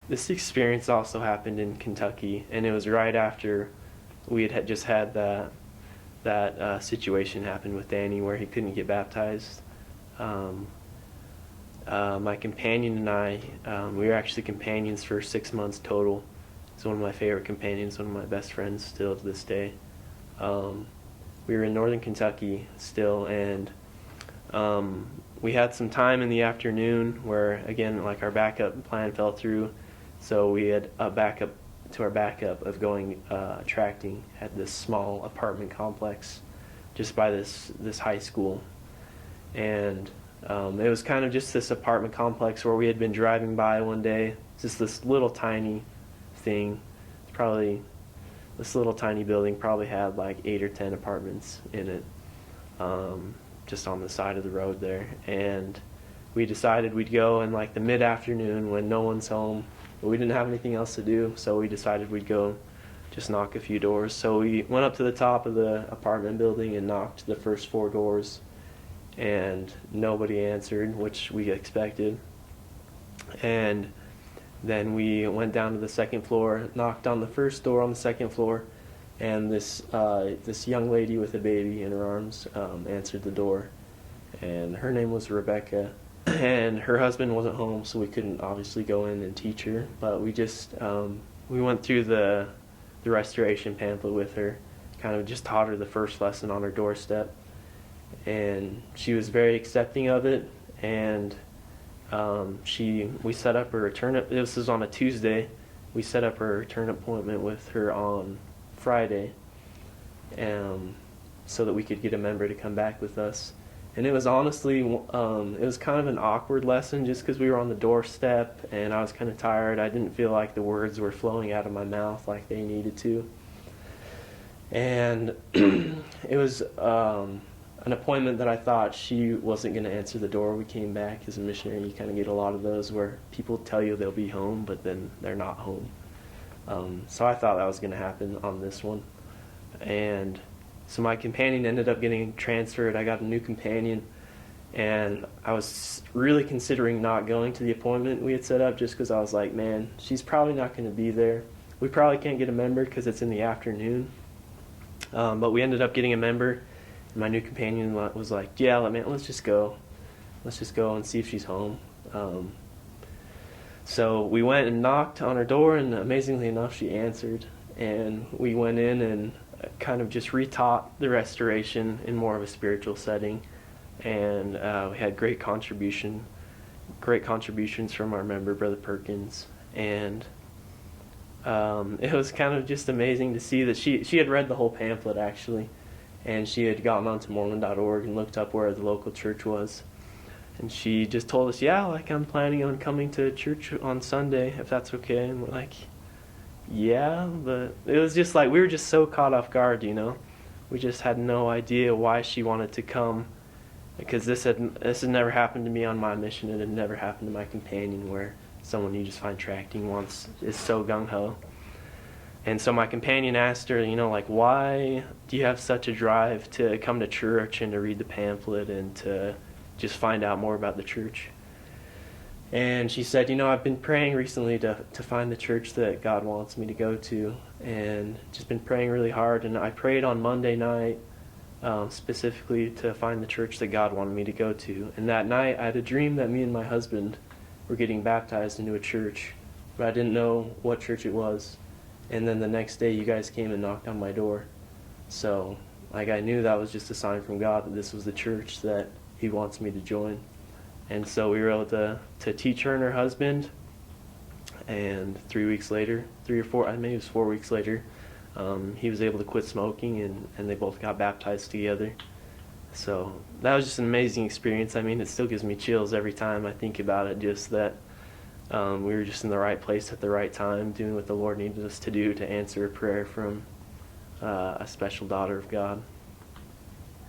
this experience also happened in Kentucky, and it was right after we had just had that situation happen with Danny where he couldn't get baptized. Um, my companion and I, we were actually companions for 6 months total. He's one of my favorite companions, one of my best friends still to this day. We were in northern Kentucky still, and we had some time in the afternoon where, again, like our backup plan fell through, so we had a backup to our backup of going tracting at this small apartment complex just by this high school. And it was kind of just this apartment complex where we had been driving by one day, just this little tiny thing. It's probably, this little tiny building probably had like 8 or 10 apartments in it, just on the side of the road there. And we decided we'd go in like the mid-afternoon when no one's home, but we didn't have anything else to do, so we decided we'd go just knock a few doors. So we went up to the top of the apartment building and knocked the first 4 doors, and nobody answered, which we expected. And then we went down to the second floor, knocked on the first door on the second floor, and this young lady with a baby in her arms answered the door, and her name was Rebecca, and her husband wasn't home, so we couldn't obviously go in and teach her, but we just we went through the restoration pamphlet with her, kind of just taught her the first lesson on her doorstep, and she was very accepting of it. And we set up her return. This was on a Tuesday. We set up her return appointment with her on Friday, so that we could get a member to come back with us. And it was honestly, it was kind of an awkward lesson just because we were on the doorstep and I was kind of tired. I didn't feel like the words were flowing out of my mouth like they needed to. And it was an appointment that I thought she wasn't going to answer the door. We came back as a missionary. You kind of get a lot of those where people tell you they'll be home, but then they're not home. So I thought that was going to happen on this one. And so my companion ended up getting transferred. I got a new companion, and I was really considering not going to the appointment we had set up just because I was like, man, she's probably not going to be there. We probably can't get a member because it's in the afternoon. But we ended up getting a member, and my new companion was like, yeah, man, let's just go. Let's just go and see if she's home. So we went and knocked on her door, and amazingly enough, she answered. And we went in and kind of just retaught the restoration in more of a spiritual setting. And we had great contributions from our member, Brother Perkins. And it was kind of just amazing to see that she had read the whole pamphlet, actually. And she had gotten onto Mormon.org and looked up where the local church was. And she just told us, yeah, like, I'm planning on coming to church on Sunday, if that's okay. And we're like, yeah, but it was just like, we were just so caught off guard, you know. We just had no idea why she wanted to come, because this had never happened to me on my mission. It had never happened to my companion, where someone you just find tracting once is so gung-ho. And so my companion asked her, you know, like, why do you have such a drive to come to church and to read the pamphlet and to just find out more about the church? And she said, you know, I've been praying recently to find the church that God wants me to go to, and just been praying really hard. And I prayed on Monday night specifically to find the church that God wanted me to go to. And that night I had a dream that me and my husband were getting baptized into a church, but I didn't know what church it was. And then the next day you guys came and knocked on my door. So like, I knew that was just a sign from God that this was the church that He wants me to join. And so we were able to teach her and her husband, and 3 weeks later, 3 or 4, maybe it was 4 weeks later, he was able to quit smoking, and they both got baptized together. So that was just an amazing experience. I mean, it still gives me chills every time I think about it, just that we were just in the right place at the right time, doing what the Lord needed us to do to answer a prayer from a special daughter of God.